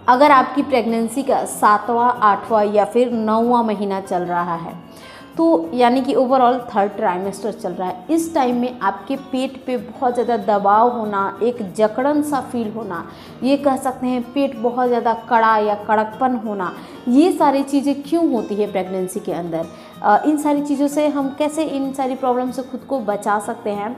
अगर आपकी प्रेगनेंसी का 7वां 8वां या फिर 9वां महीना चल रहा है, तो यानी कि ओवरऑल 3rd ट्राइमेस्टर चल रहा है, इस टाइम में आपके पेट पे बहुत ज़्यादा दबाव होना, एक जकड़न सा फील होना, ये कह सकते हैं पेट बहुत ज़्यादा कड़ा या कड़कपन होना, ये सारी चीज़ें क्यों होती है प्रेगनेंसी के अंदर। इन सारी चीज़ों से हम कैसे इन सारी प्रॉब्लम से खुद को बचा सकते हैं,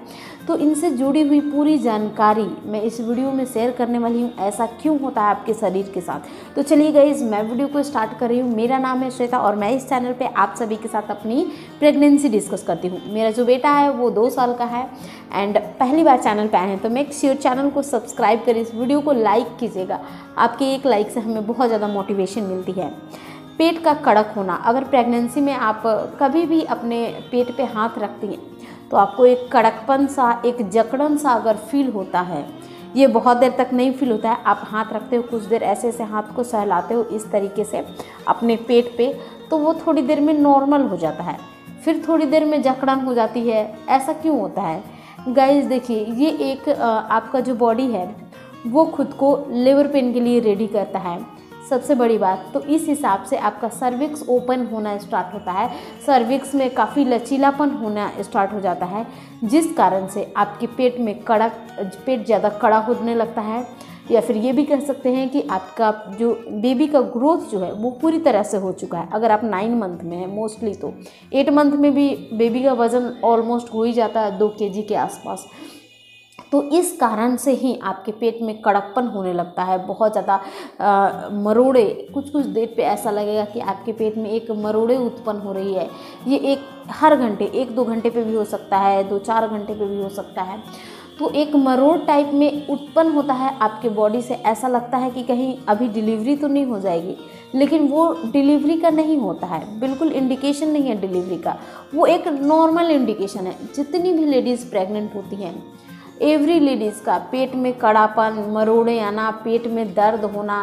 तो इनसे जुड़ी हुई पूरी जानकारी मैं इस वीडियो में शेयर करने वाली हूँ। ऐसा क्यों होता है आपके शरीर के साथ। तो चलिए गाइस, मैं वीडियो को स्टार्ट कर रही हूँ। मेरा नाम है श्वेता और मैं इस चैनल पे आप सभी के साथ अपनी प्रेगनेंसी डिस्कस करती हूँ। मेरा जो बेटा है वो 2 साल का है एंड पहली बार चैनल पे आए हैं तो मेक श्योर चैनल को सब्सक्राइब करिए, इस वीडियो को लाइक कीजिएगा। आपके एक लाइक से हमें बहुत ज़्यादा मोटिवेशन मिलती है। पेट का कड़क होना, अगर प्रेगनेंसी में आप कभी भी अपने पेट पे हाथ रखती हैं तो आपको एक कड़कपन सा, एक जकड़न सा अगर फील होता है, ये बहुत देर तक नहीं फील होता है। आप हाथ रखते हो, कुछ देर ऐसे ऐसे हाथ को सहलाते हो इस तरीके से अपने पेट पे, तो वो थोड़ी देर में नॉर्मल हो जाता है, फिर थोड़ी देर में जकड़न हो जाती है। ऐसा क्यों होता है गाइस? देखिए, ये एक आपका जो बॉडी है वो खुद को लेबर पेन के लिए रेडी करता है। सबसे बड़ी बात तो इस हिसाब से आपका सर्विक्स ओपन होना स्टार्ट होता है, सर्विक्स में काफ़ी लचीलापन होना स्टार्ट हो जाता है, जिस कारण से आपके पेट में पेट ज़्यादा कड़ा होने लगता है। या फिर ये भी कह सकते हैं कि आपका जो बेबी का ग्रोथ जो है वो पूरी तरह से हो चुका है। अगर आप 9 मंथ में है मोस्टली, तो 8 मंथ में भी बेबी का वज़न ऑलमोस्ट हो ही जाता है 2 kg के आसपास। तो इस कारण से ही आपके पेट में कड़कपन होने लगता है, बहुत ज़्यादा मरोड़े, कुछ कुछ देर पे ऐसा लगेगा कि आपके पेट में एक मरोड़े उत्पन्न हो रही है। ये एक हर घंटे 1-2 घंटे पे भी हो सकता है, 2-4 घंटे पे भी हो सकता है। तो एक मरोड़ टाइप में उत्पन्न होता है आपके बॉडी से। ऐसा लगता है कि कहीं अभी डिलीवरी तो नहीं हो जाएगी, लेकिन वो डिलीवरी का नहीं होता है, बिल्कुल इंडिकेशन नहीं है डिलीवरी का, वो एक नॉर्मल इंडिकेशन है। जितनी भी लेडीज़ प्रेग्नेंट होती हैं, एवरी लेडीज़ का पेट में कड़ापन, मरोड़े आना, पेट में दर्द होना,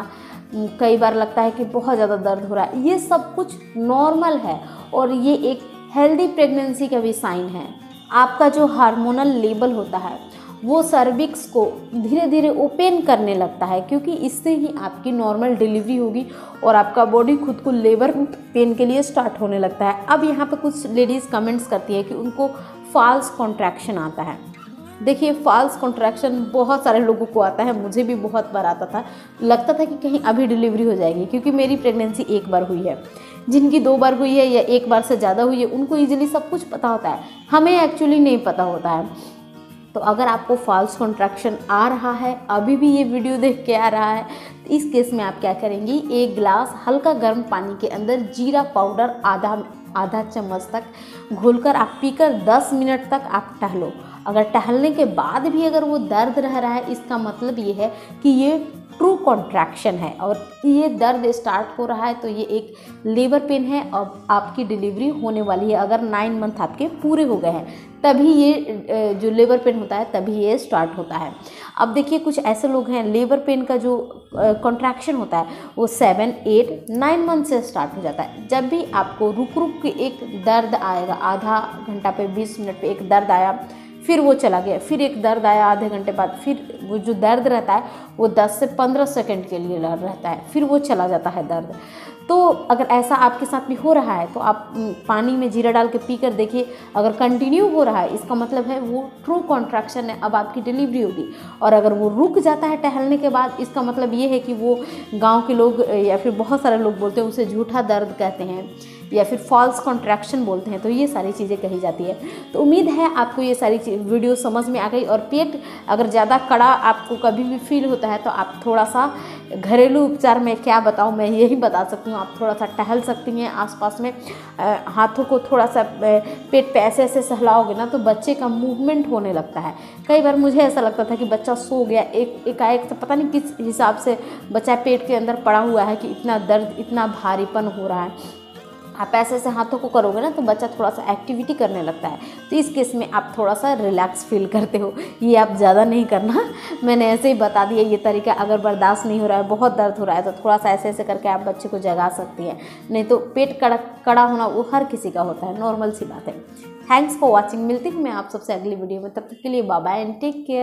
कई बार लगता है कि बहुत ज़्यादा दर्द हो रहा है, ये सब कुछ नॉर्मल है और ये एक हेल्दी प्रेगनेंसी का भी साइन है। आपका जो हार्मोनल लेवल होता है वो सर्विक्स को धीरे धीरे ओपन करने लगता है, क्योंकि इससे ही आपकी नॉर्मल डिलीवरी होगी और आपका बॉडी खुद को लेबर पेन के लिए स्टार्ट होने लगता है। अब यहाँ पे कुछ लेडीज़ कमेंट्स करती है कि उनको फॉल्स कॉन्ट्रैक्शन आता है। देखिए, फॉल्स कॉन्ट्रैक्शन बहुत सारे लोगों को आता है, मुझे भी बहुत बार आता था। लगता था कि कहीं अभी डिलीवरी हो जाएगी, क्योंकि मेरी प्रेगनेंसी 1 बार हुई है। जिनकी 2 बार हुई है या 1 बार से ज़्यादा हुई है उनको ईजिली सब कुछ पता होता है, हमें एक्चुअली नहीं पता होता है। तो अगर आपको फॉल्स कॉन्ट्रैक्शन आ रहा है, अभी भी ये वीडियो देख के आ रहा है, तो इस केस में आप क्या करेंगी, 1 गिलास हल्का गर्म पानी के अंदर जीरा पाउडर आधा चम्मच तक घोलकर आप पीकर 10 मिनट तक आप टहलो। अगर टहलने के बाद भी अगर वो दर्द रह रहा है, इसका मतलब ये है कि ये ट्रू कॉन्ट्रैक्शन है और ये दर्द स्टार्ट हो रहा है, तो ये एक लेबर पेन है और आपकी डिलीवरी होने वाली है। अगर 9 मंथ आपके पूरे हो गए हैं तभी ये जो लेबर पेन होता है तभी ये स्टार्ट होता है। अब देखिए, कुछ ऐसे लोग हैं लेबर पेन का जो कॉन्ट्रैक्शन होता है वो 7, 8, 9 मंथ से स्टार्ट हो जाता है। जब भी आपको रुक रुक के एक दर्द आएगा, आधा घंटा पे 20 मिनट पे एक दर्द आया, फिर वो चला गया, फिर एक दर्द आया आधे घंटे बाद, फिर वो जो दर्द रहता है वो 10 से 15 सेकंड के लिए रहता है, फिर वो चला जाता है दर्द। तो अगर ऐसा आपके साथ भी हो रहा है तो आप पानी में जीरा डाल के पी कर देखिए। अगर कंटिन्यू हो रहा है, इसका मतलब है वो ट्रू कॉन्ट्रैक्शन है, अब आपकी डिलीवरी होगी। और अगर वो रुक जाता है टहलने के बाद, इसका मतलब ये है कि वो गांव के लोग या फिर बहुत सारे लोग बोलते हैं उसे झूठा दर्द कहते हैं या फिर फॉल्स कॉन्ट्रैक्शन बोलते हैं। तो ये सारी चीज़ें कही जाती है। तो उम्मीद है आपको ये सारी वीडियो समझ में आ गई। और पेट अगर ज़्यादा कड़ा आपको कभी भी फील होता है तो आप थोड़ा सा घरेलू उपचार में क्या बताऊँ, मैं यही बता सकती हूँ, आप थोड़ा सा टहल सकती हैं आसपास में, हाथों को थोड़ा सा पेट पे ऐसे ऐसे सहलाओगे ना तो बच्चे का मूवमेंट होने लगता है। कई बार मुझे ऐसा लगता था कि बच्चा सो गया, एकाएक से पता नहीं किस हिसाब से बच्चा पेट के अंदर पड़ा हुआ है कि इतना दर्द, इतना भारीपन हो रहा है। आप ऐसे ऐसे हाथों को करोगे ना तो बच्चा थोड़ा सा एक्टिविटी करने लगता है। तो इस केस में आप थोड़ा सा रिलैक्स फील करते हो। ये आप ज़्यादा नहीं करना, मैंने ऐसे ही बता दिया ये तरीका। अगर बर्दाश्त नहीं हो रहा है, बहुत दर्द हो रहा है, तो थोड़ा सा ऐसे ऐसे करके आप बच्चे को जगा सकती हैं। नहीं तो पेट कड़ा होना वो हर किसी का होता है, नॉर्मल सी बात है। Thanks for watching. मिलती हूँ मैं आप सबसे अगली वीडियो में, तब तक के लिए bye bye and take care.